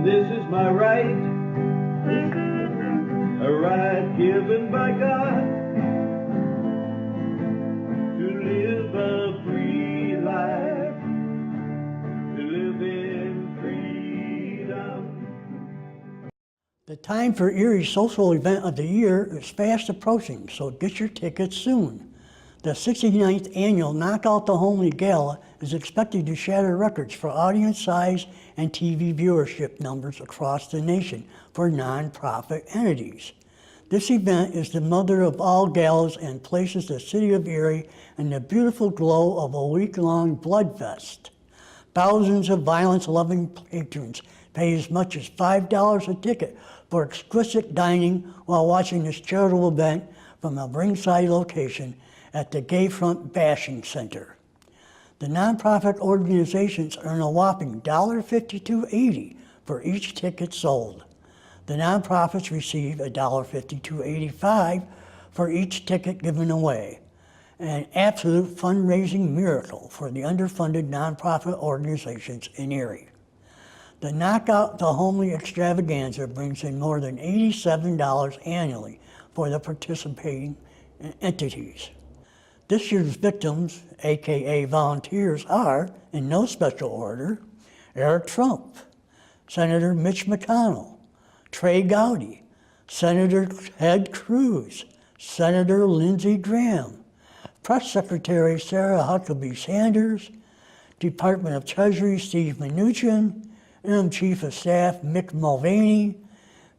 This is my right, a right given by God to live a free life, to live in freedom. The time for Erie's social event of the year is fast approaching, so get your tickets soon. The 69th annual Knock Out the Homely Gala is expected to shatter records for audience size and TV viewership numbers across the nation for nonprofit entities. This event is the mother of all galas and places the city of Erie in the beautiful glow of a week-long bloodfest. Thousands of violence-loving patrons pay as much as $5 a ticket for exquisite dining while watching this charitable event from a ringside location at the Gay Front Bashing Center. The nonprofit organizations earn a whopping $52.80 for each ticket sold. The nonprofits receive $52.85 for each ticket given away, an absolute fundraising miracle for the underfunded nonprofit organizations in Erie. The Knock Out the Homely extravaganza brings in more than $87 annually for the participating entities. This year's victims, aka volunteers, are, in no special order, Eric Trump, Senator Mitch McConnell, Trey Gowdy, Senator Ted Cruz, Senator Lindsey Graham, Press Secretary Sarah Huckabee Sanders, Department of Treasury Steve Mnuchin, Interim Chief of Staff Mick Mulvaney,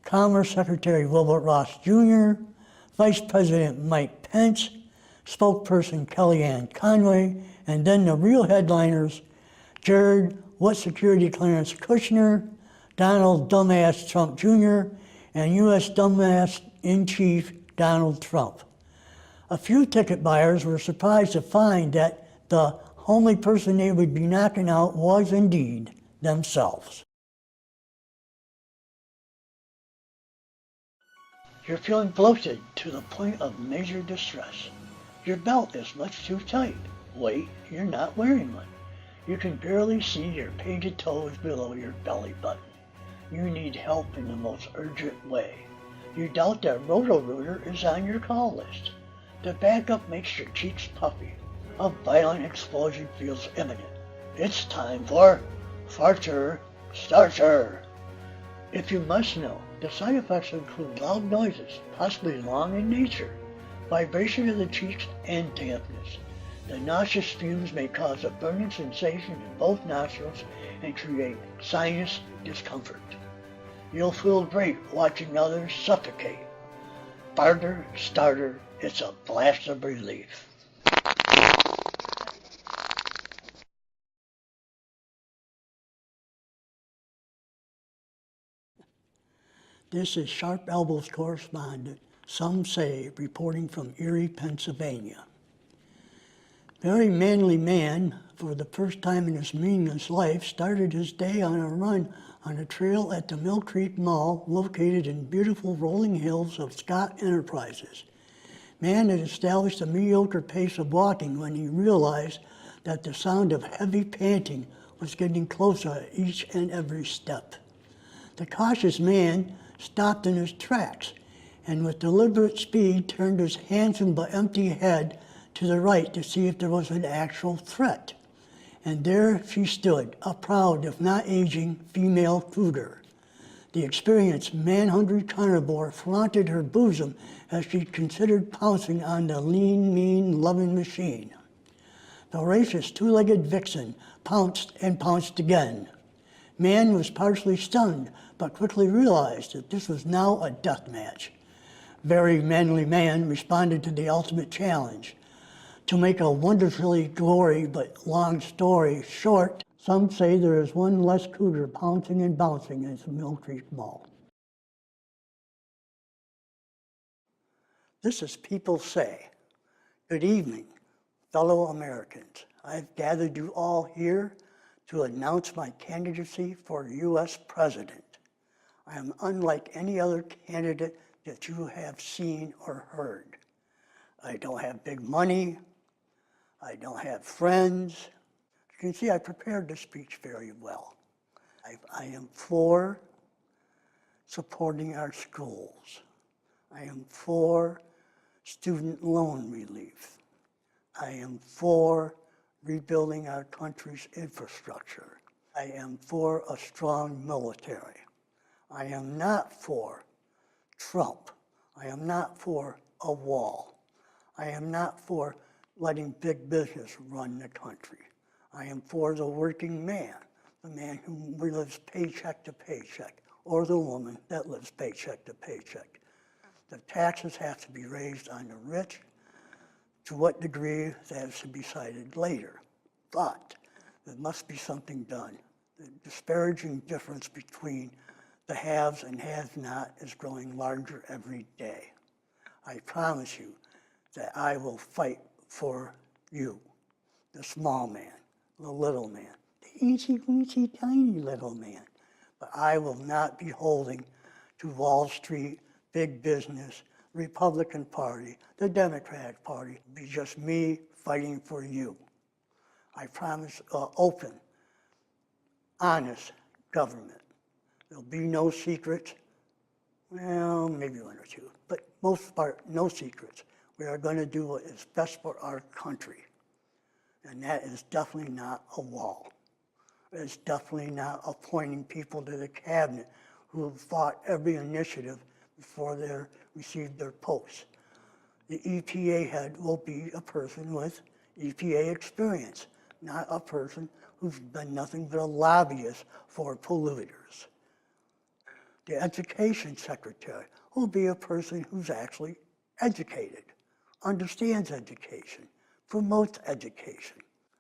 Commerce Secretary Wilbur Ross Jr., Vice President Mike Pence, spokesperson Kellyanne Conway, and then the real headliners, Jared What Security Clearance Kushner, Donald Dumbass Trump Jr., and U.S. Dumbass in Chief Donald Trump. A few ticket buyers were surprised to find that the homely person they would be knocking out was indeed themselves. You're feeling bloated to the point of major distress. Your belt is much too tight. Wait, you're not wearing one. You can barely see your painted toes below your belly button. You need help in the most urgent way. You doubt that Roto-Rooter is on your call list. The backup makes your cheeks puffy. A violent explosion feels imminent. It's time for Farter Starter. If you must know, the side effects include loud noises, possibly long in nature, vibration of the cheeks, and dampness. The nauseous fumes may cause a burning sensation in both nostrils and create sinus discomfort. You'll feel great watching others suffocate. Farter Starter, it's a blast of relief. This is Sharp Elbows correspondent, Some Say, reporting from Erie, Pennsylvania. Very manly man, for the first time in his meaningless life, started his day on a run on a trail at the Mill Creek Mall, located in beautiful rolling hills of Scott Enterprises. Man had established a mediocre pace of walking when he realized that the sound of heavy panting was getting closer at each and every step. The cautious man stopped in his tracks and with deliberate speed turned his handsome but empty head to the right to see if there was an actual threat. And there she stood, a proud, if not aging, female cougar. The experienced, man-hungry carnivore flaunted her bosom as she considered pouncing on the lean, mean, loving machine. The voracious two-legged vixen pounced and pounced again. Man was partially stunned, but quickly realized that this was now a death match. Very manly man responded to the ultimate challenge. To make a wonderfully gory but long story short, some say there is one less cougar pouncing and bouncing at the Mill Creek Mall. This is People Say. Good evening, fellow Americans. I've gathered you all here to announce my candidacy for U.S. President. I am unlike any other candidate that you have seen or heard. I don't have big money. I don't have friends. You can see I prepared the speech very well. I am for supporting our schools. I am for student loan relief. I am for rebuilding our country's infrastructure. I am for a strong military. I am not for Trump. I am not for a wall. I am not for letting big business run the country. I am for the working man, the man who lives paycheck to paycheck, or the woman that lives paycheck to paycheck. The taxes have to be raised on the rich. To what degree, that is to be decided later. But there must be something done. The disparaging difference between the haves and have-not is growing larger every day. I promise you that I will fight for you, the small man, the little man, the eensy-weensy tiny little man. But I will not be holding to Wall Street, big business, Republican Party, the Democratic Party. It'll be just me fighting for you. I promise open, honest government. There'll be no secrets. Well, maybe one or two, but most part, no secrets. We are going to do what is best for our country. And that is definitely not a wall. It's definitely not appointing people to the cabinet who have fought every initiative before they received their posts. The EPA head will be a person with EPA experience, not a person who's been nothing but a lobbyist for polluters. The education secretary will be a person who's actually educated, understands education, promotes education.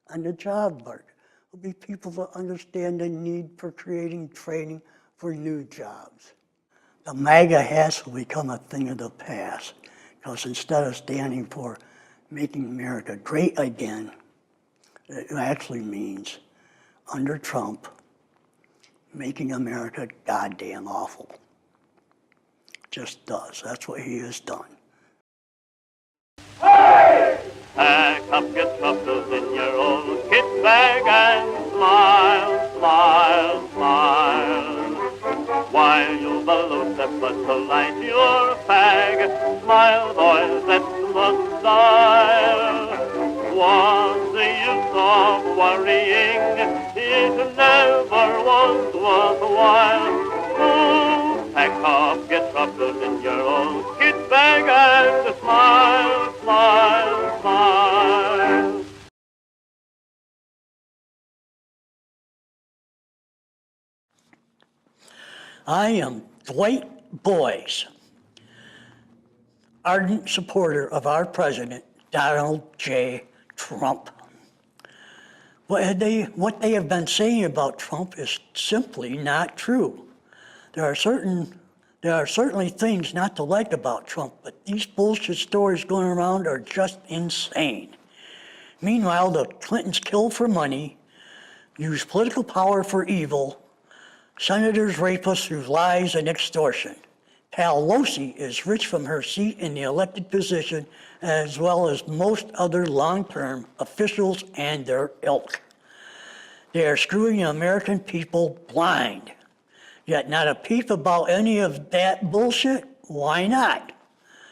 And the job market will be people that understand the need for creating training for new jobs. The MAGA hats will become a thing of the past, because instead of standing for making America great again, it actually means, under Trump, making America goddamn awful. Just does. That's what he has done. Hey! Pack up your troubles in your old kit bag and smile, smile, smile. While you balloon the blood to light your fag, smile, boys, that's the style. What's the use of worrying? It never was worthwhile. Oh, pack up your troubles in your old kit bag and smile, smile, smile. I am Dwight Boyce, ardent supporter of our president, Donald J. Trump. What they have been saying about Trump is simply not true. There are certainly things not to like about Trump, but these bullshit stories going around are just insane. Meanwhile, the Clintons kill for money, use political power for evil, senators rape us through lies and extortion. Pelosi is rich from her seat in the elected position, as well as most other long-term officials and their ilk. They are screwing the American people blind. Yet not a peep about any of that bullshit? Why not?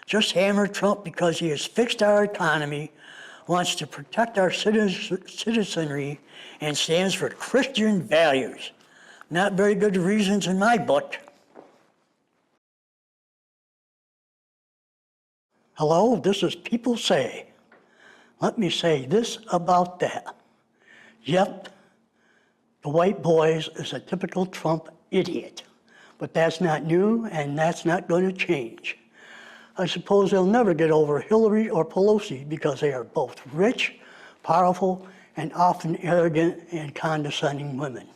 Just hammer Trump because he has fixed our economy, wants to protect our citizenry, and stands for Christian values. Not very good reasons in my book. Hello, this is People Say. Let me say this about that. Yep, the White Boys is a typical Trump idiot. But that's not new, and that's not going to change. I suppose they'll never get over Hillary or Pelosi because they are both rich, powerful, and often arrogant and condescending women.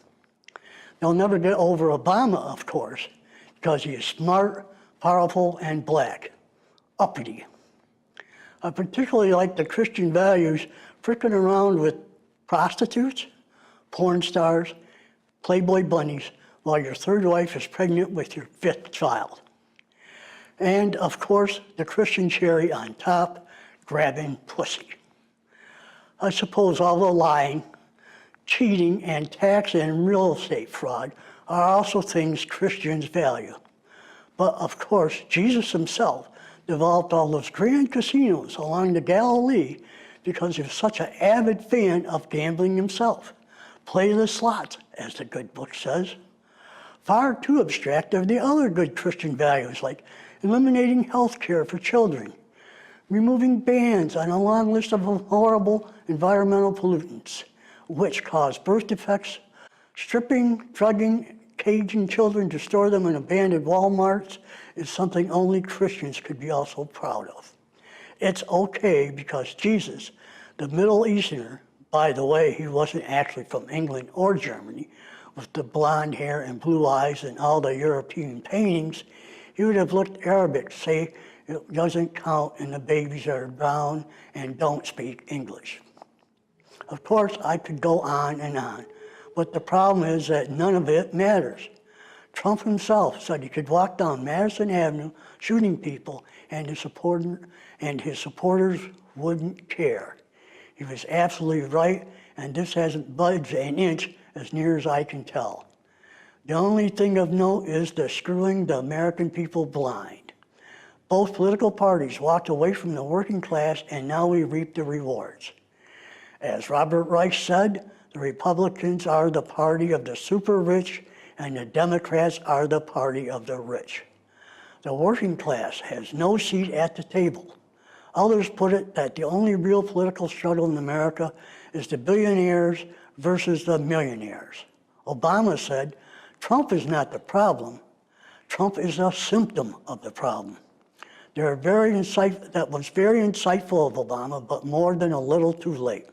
They'll never get over Obama, of course, because he is smart, powerful, and black, uppity. I particularly like the Christian values fricking around with prostitutes, porn stars, Playboy bunnies, while your third wife is pregnant with your fifth child. And, of course, the Christian cherry on top, grabbing pussy. I suppose all the lying, cheating, and tax and real estate fraud are also things Christians value. But of course, Jesus himself developed all those grand casinos along the Galilee because he was such an avid fan of gambling himself. Play the slots, as the good book says. Far too abstract are the other good Christian values like eliminating health care for children, removing bans on a long list of horrible environmental pollutants, which cause birth defects, stripping, drugging, caging children to store them in abandoned Walmarts is something only Christians could be also proud of. It's okay because Jesus, the Middle Easterner, by the way, he wasn't actually from England or Germany, with the blonde hair and blue eyes and all the European paintings, he would have looked Arabic, say it doesn't count and the babies are brown and don't speak English. Of course, I could go on and on, but the problem is that none of it matters. Trump himself said he could walk down Madison Avenue shooting people and his supporters wouldn't care. He was absolutely right, and this hasn't budged an inch as near as I can tell. The only thing of note is the screwing the American people blind. Both political parties walked away from the working class and now we reap the rewards. As Robert Reich said, the Republicans are the party of the super rich and the Democrats are the party of the rich. The working class has no seat at the table. Others put it that the only real political struggle in America is the billionaires versus the millionaires. Obama said, Trump is not the problem. Trump is a symptom of the problem. That was very insightful of Obama, but more than a little too late.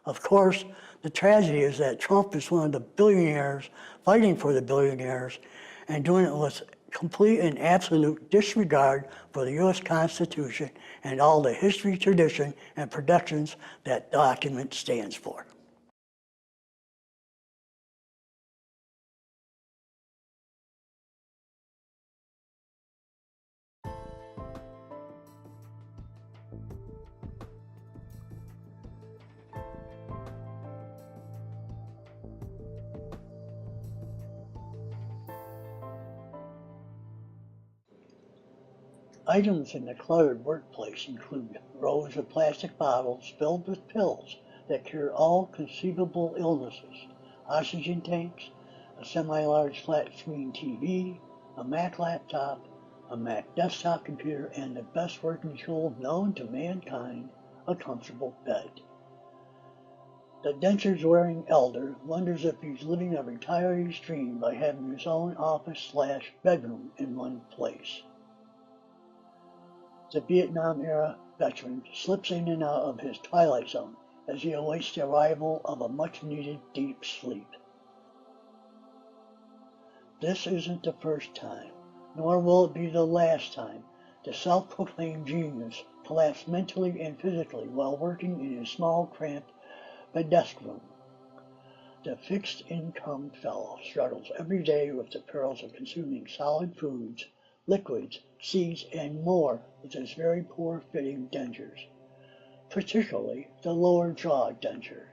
Of course, the tragedy is that Trump is one of the billionaires fighting for the billionaires and doing it with complete and absolute disregard for the U.S. Constitution and all the history, tradition, and protections that document stands for. Items in the cluttered workplace include rows of plastic bottles filled with pills that cure all conceivable illnesses, oxygen tanks, a semi-large flat-screen TV, a Mac laptop, a Mac desktop computer, and the best working tool known to mankind, a comfortable bed. The dentures-wearing elder wonders if he's living a retiree's dream by having his own office/bedroom in one place. The Vietnam-era veteran slips in and out of his twilight zone as he awaits the arrival of a much-needed deep sleep. This isn't the first time, nor will it be the last time, the self-proclaimed genius collapsed mentally and physically while working in his small, cramped desk room. The fixed-income fellow struggles every day with the perils of consuming solid foods, liquids, seeds, and more with his very poor-fitting dentures, particularly the lower jaw denture.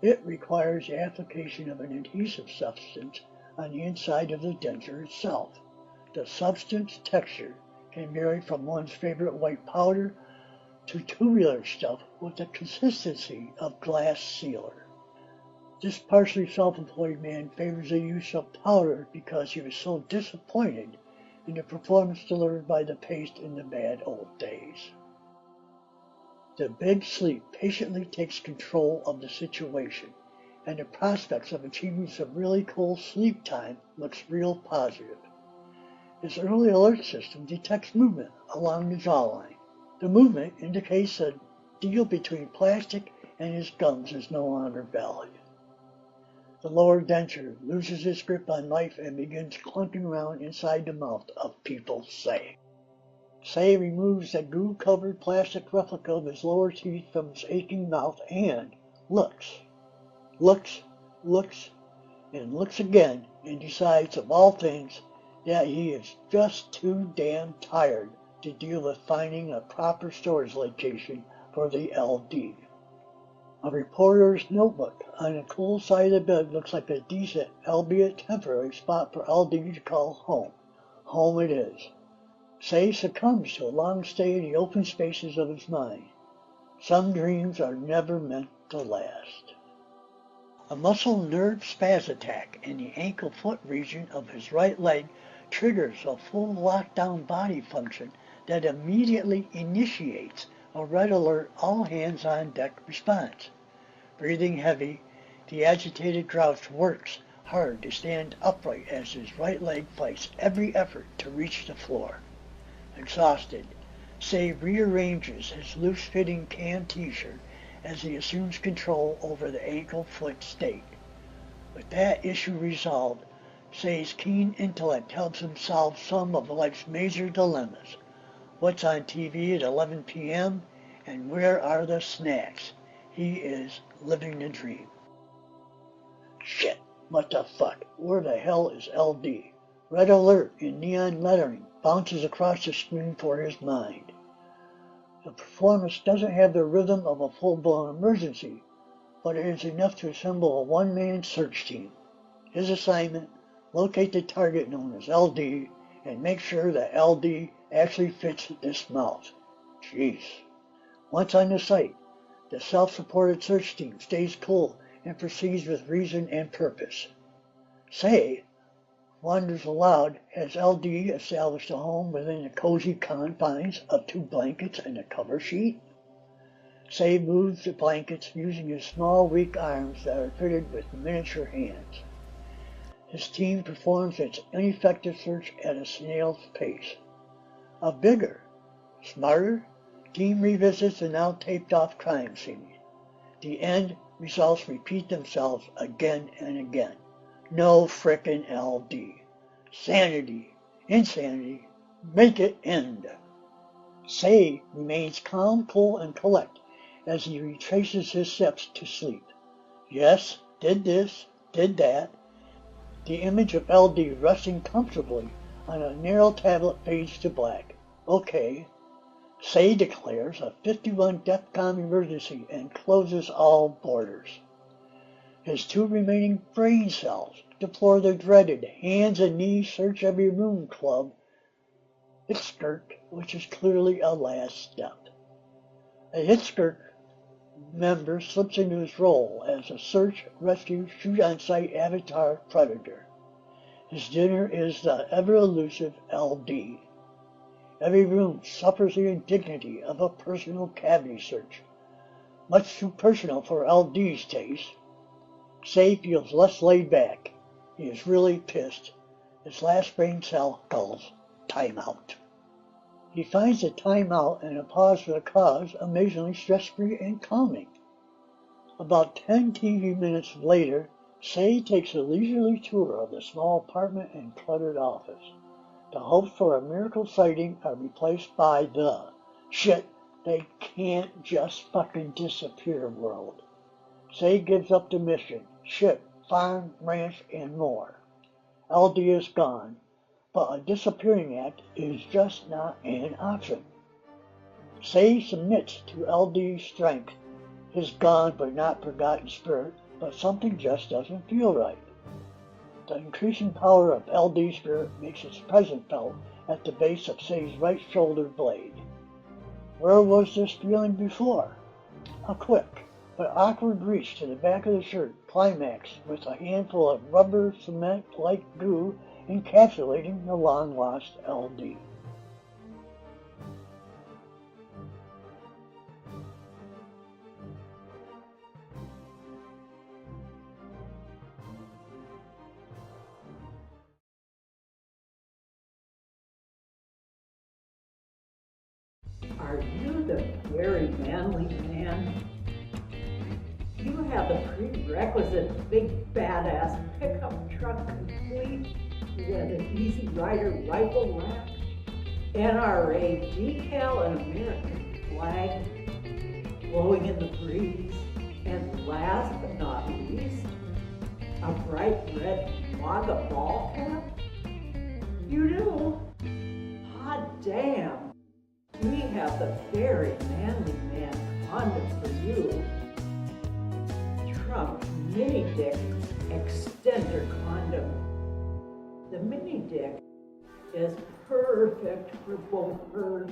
It requires the application of an adhesive substance on the inside of the denture itself. The substance texture can vary from one's favorite white powder to tubular stuff with the consistency of glass sealer. This partially self-employed man favors the use of powder because he was so disappointed in the performance delivered by the paste in the bad old days. The big sleep patiently takes control of the situation, and the prospects of achieving some really cool sleep time looks real positive. His early alert system detects movement along the jawline. The movement indicates the deal between plastic and his gums is no longer valid. The lower denture loses its grip on life and begins clunking around inside the mouth of people Say. Say removes the goo-covered plastic replica of his lower teeth from his aching mouth and looks, and looks again and decides, of all things, that he is just too damn tired to deal with finding a proper storage location for the LD. A reporter's notebook on the cool side of the bed looks like a decent, albeit temporary, spot for LD to call home. home it is. Say succumbs to a long stay in the open spaces of his mind. Some dreams are never meant to last. A muscle nerve spasm attack in the ankle-foot region of his right leg triggers a full lockdown body function that immediately initiates a red alert all-hands-on-deck response. Breathing heavy, the agitated grouch works hard to stand upright as his right leg fights every effort to reach the floor. Exhausted, Say rearranges his loose-fitting tan t-shirt as he assumes control over the ankle-foot state. With that issue resolved, Say's keen intellect helps him solve some of life's major dilemmas. What's on TV at 11 p.m. and where are the snacks? He is living the dream. Shit, what the fuck? Where the hell is LD? Red alert in neon lettering bounces across the screen for his mind. The performance doesn't have the rhythm of a full-blown emergency, but it is enough to assemble a one-man search team. His assignment, locate the target known as LD and make sure that LD actually fits this mouse. Jeez. Once on the site, the self-supported search team stays cool and proceeds with reason and purpose. Say wanders aloud as LD established a home within the cozy confines of 2 blankets and a cover sheet. Say moves the blankets using his small, weak arms that are fitted with miniature hands. His team performs its ineffective search at a snail's pace. A bigger, smarter team revisits the now taped-off crime scene. The end results repeat themselves again and again. No frickin' LD. Sanity, insanity, make it end. Say remains calm, cool, and collect as he retraces his steps to sleep. Yes, did this, did that. The image of LD resting comfortably on a narrow tablet fades to black. Okay. Say declares a 51 DEFCON emergency and closes all borders. His 2 remaining brain cells deplore the dreaded hands and knees search every room club Hitchkirk, which is clearly a last step. A Hitchkirk member slips into his role as a search, rescue, shoot-on-sight avatar predator. His dinner is the ever-elusive LD. Every room suffers the indignity of a personal cavity search. Much too personal for LD's taste. Say feels less laid back. He is really pissed. His last brain cell calls timeout. He finds a timeout and a pause for the cause amazingly stress-free and calming. About 10 TV minutes later, Say takes a leisurely tour of the small apartment and cluttered office. The hopes for a miracle sighting are replaced by the shit, they can't just fucking disappear world. Say gives up the mission, ship, farm, ranch, and more. LD is gone, but a disappearing act is just not an option. Say submits to LD's strength, his gone but not forgotten spirit, but something just doesn't feel right. The increasing power of LD's spirit makes its presence felt at the base of Say's right shoulder blade. Where was this feeling before? A quick but awkward reach to the back of the shirt climaxed with a handful of rubber cement-like goo encapsulating the long-lost LD. Are you the very manly man? You have the prerequisite big badass pickup truck complete with an Easy Rider rifle rack, NRA decal and American flag blowing in the breeze, and last but not least, a bright red MAGA ball cap? You do? Hot damn! We have the very manly man condom for you. Trump Mini Dick Extender Condom. The Mini Dick is perfect for both her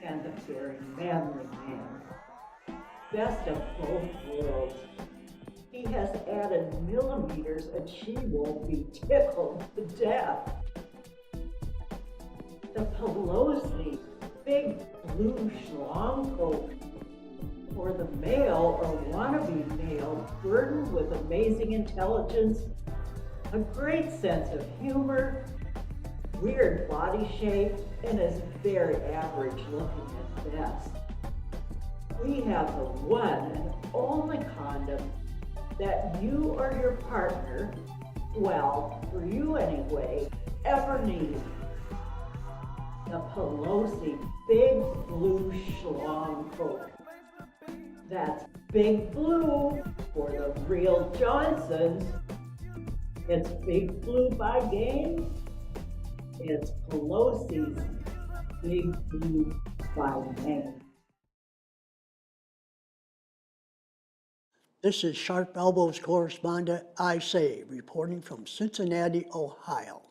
and the very manly man. Best of both worlds. He has added millimeters and she won't be tickled to death. The Pelosi big blue schlong coat for the male or wannabe male burdened with amazing intelligence, a great sense of humor, weird body shape, and is very average looking at best. We have the one and only condom that you or your partner, well, for you anyway, ever need. The Pelosi Big Blue Schlong Coat. That's Big Blue for the real Johnsons. It's Big Blue by game. It's Pelosi's Big Blue by name. This is Sharp Elbows correspondent I Say, reporting from Cincinnati, Ohio.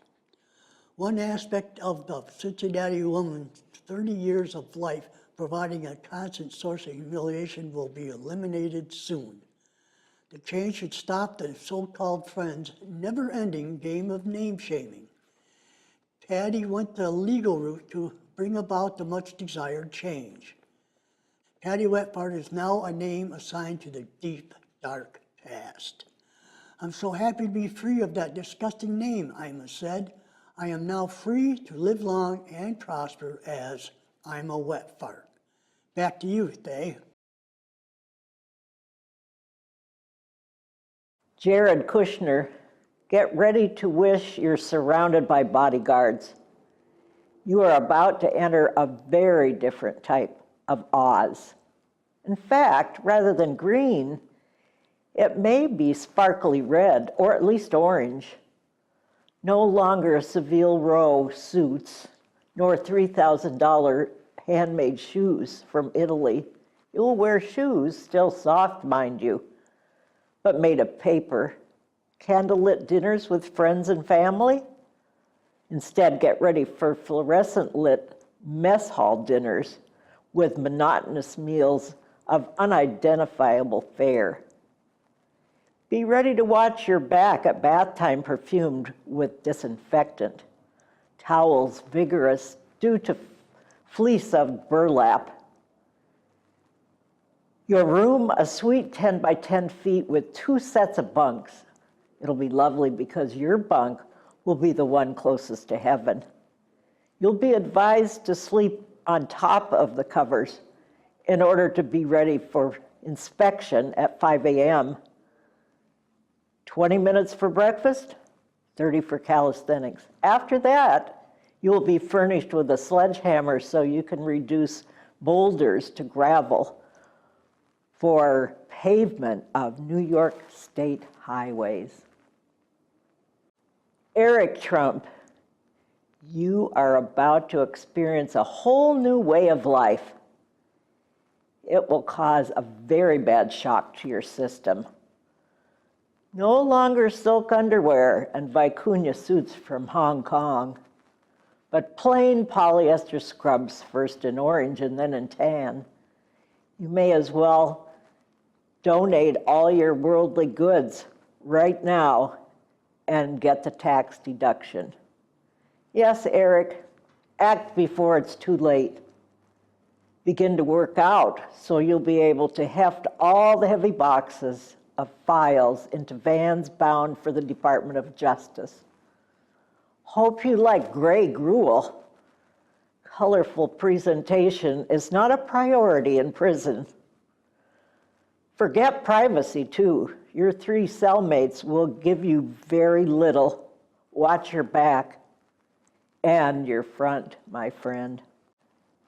One aspect of the Cincinnati woman's 30 years of life providing a constant source of humiliation will be eliminated soon. The change should stop the so-called Friends' never-ending game of name-shaming. Patty went the legal route to bring about the much-desired change. Patty Wetpart is now a name assigned to the deep, dark past. I'm so happy to be free of that disgusting name, Ima said. I am now free to live long and prosper as I'm a wet fart. Back to you, Thay. Jared Kushner, get ready to wish you're surrounded by bodyguards. You are about to enter a very different type of Oz. In fact, rather than green, it may be sparkly red, or at least orange. No longer Seville Row suits, nor $3,000 handmade shoes from Italy. You'll wear shoes, still soft, mind you, but made of paper. Candlelit dinners with friends and family? Instead, get ready for fluorescent-lit mess hall dinners with monotonous meals of unidentifiable fare. Be ready to watch your back at bath time perfumed with disinfectant. Towels vigorous due to fleece of burlap. Your room, a sweet 10 by 10 feet with 2 sets of bunks. It'll be lovely because your bunk will be the one closest to heaven. You'll be advised to sleep on top of the covers in order to be ready for inspection at 5 a.m. 20 minutes for breakfast, 30 for calisthenics. After that, you will be furnished with a sledgehammer so you can reduce boulders to gravel for pavement of New York state highways. Eric Trump, you are about to experience a whole new way of life. It will cause a very bad shock to your system. No longer silk underwear and vicuña suits from Hong Kong, but plain polyester scrubs, first in orange and then in tan. You may as well donate all your worldly goods right now and get the tax deduction. Yes, Eric, act before it's too late. Begin to work out so you'll be able to heft all the heavy boxes of files into vans bound for the Department of Justice. Hope you like gray gruel. Colorful presentation is not a priority in prison. Forget privacy too. Your 3 cellmates will give you very little. Watch your back and your front, my friend.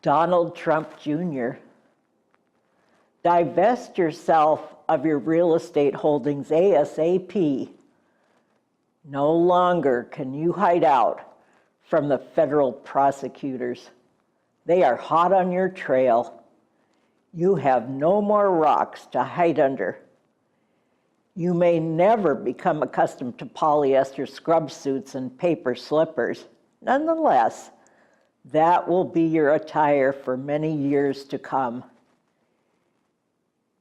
Donald Trump Jr. Divest yourself of your real estate holdings ASAP. No longer can you hide out from the federal prosecutors. They are hot on your trail. You have no more rocks to hide under. You may never become accustomed to polyester scrub suits and paper slippers. Nonetheless, that will be your attire for many years to come.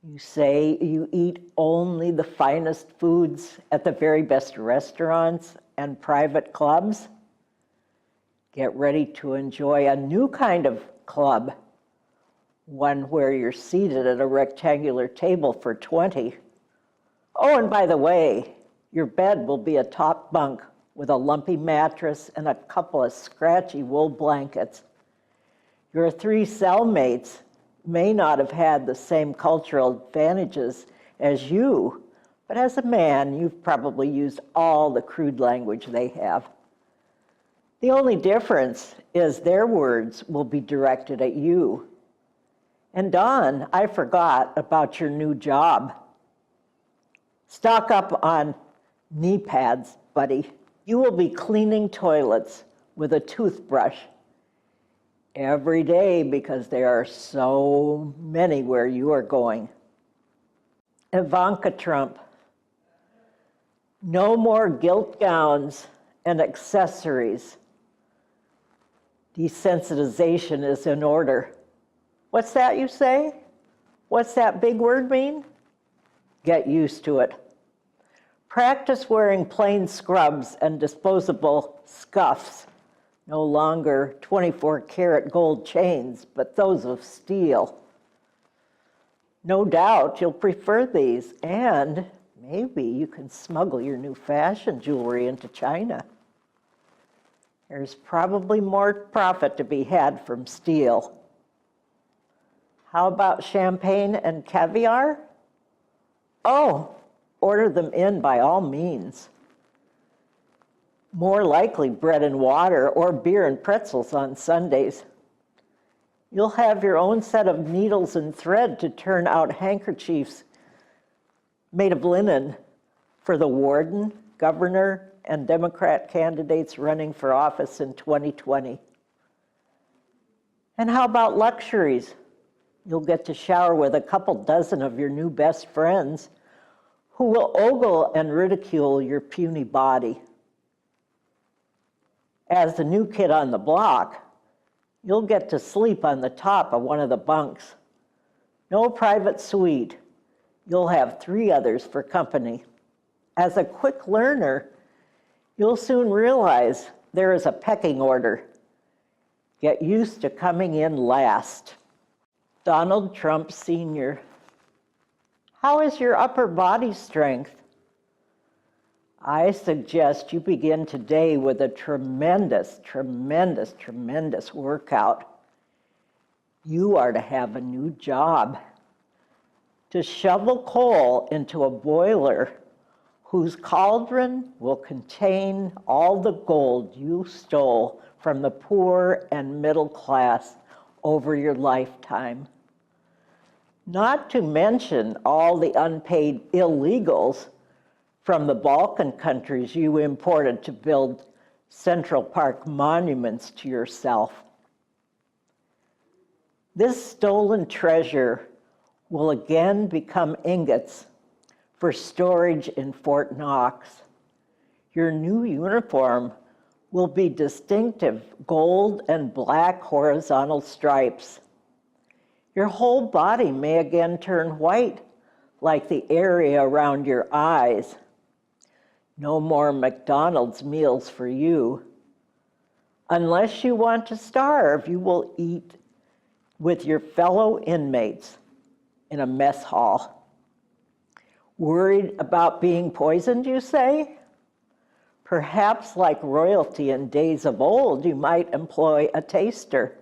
You say you eat only the finest foods at the very best restaurants and private clubs. Get ready to enjoy a new kind of club, one where you're seated at a rectangular table for 20. Oh, and by the way, your bed will be a top bunk with a lumpy mattress and a couple of scratchy wool blankets. Your 3 cellmates may not have had the same cultural advantages as you, but as a man, you've probably used all the crude language they have. The only difference is their words will be directed at you. And Don, I forgot about your new job. Stock up on knee pads, buddy. You will be cleaning toilets with a toothbrush every day because there are so many where you are going. Ivanka Trump, no more gilt gowns and accessories. Desensitization is in order. What's that you say? What's that big word mean? Get used to it. Practice wearing plain scrubs and disposable scuffs, no longer 24-karat gold chains, but those of steel. No doubt you'll prefer these, and maybe you can smuggle your new fashion jewelry into China. There's probably more profit to be had from steel. How about champagne and caviar? Oh, order them in by all means. More likely bread and water or beer and pretzels on Sundays. You'll have your own set of needles and thread to turn out handkerchiefs made of linen for the warden, governor, and Democrat candidates running for office in 2020. And how about luxuries? You'll get to shower with a couple dozen of your new best friends who will ogle and ridicule your puny body. As the new kid on the block, you'll get to sleep on the top of one of the bunks. No private suite. You'll have 3 others for company. As a quick learner, you'll soon realize there is a pecking order. Get used to coming in last. Donald Trump Sr. How is your upper body strength? I suggest you begin today with a tremendous, tremendous, tremendous workout. You are to have a new job. To shovel coal into a boiler whose cauldron will contain all the gold you stole from the poor and middle class over your lifetime. Not to mention all the unpaid illegals from the Balkan countries you imported to build Central Park monuments to yourself. This stolen treasure will again become ingots for storage in Fort Knox. Your new uniform will be distinctive gold and black horizontal stripes. Your whole body may again turn white, like the area around your eyes. No more McDonald's meals for you. Unless you want to starve, you will eat with your fellow inmates in a mess hall. Worried about being poisoned, you say? Perhaps like royalty in days of old, you might employ a taster.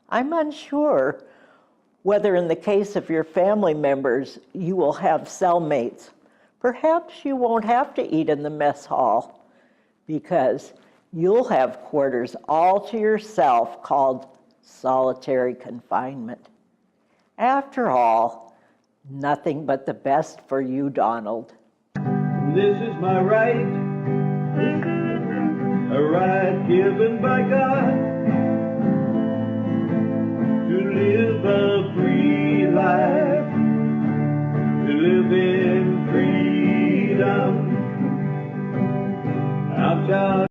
I'm unsure whether in the case of your family members, you will have cellmates. Perhaps you won't have to eat in the mess hall because you'll have quarters all to yourself called solitary confinement. After all, nothing but the best for you, Donald. This is my right, a right given by God to live a free life, to live in freedom. down.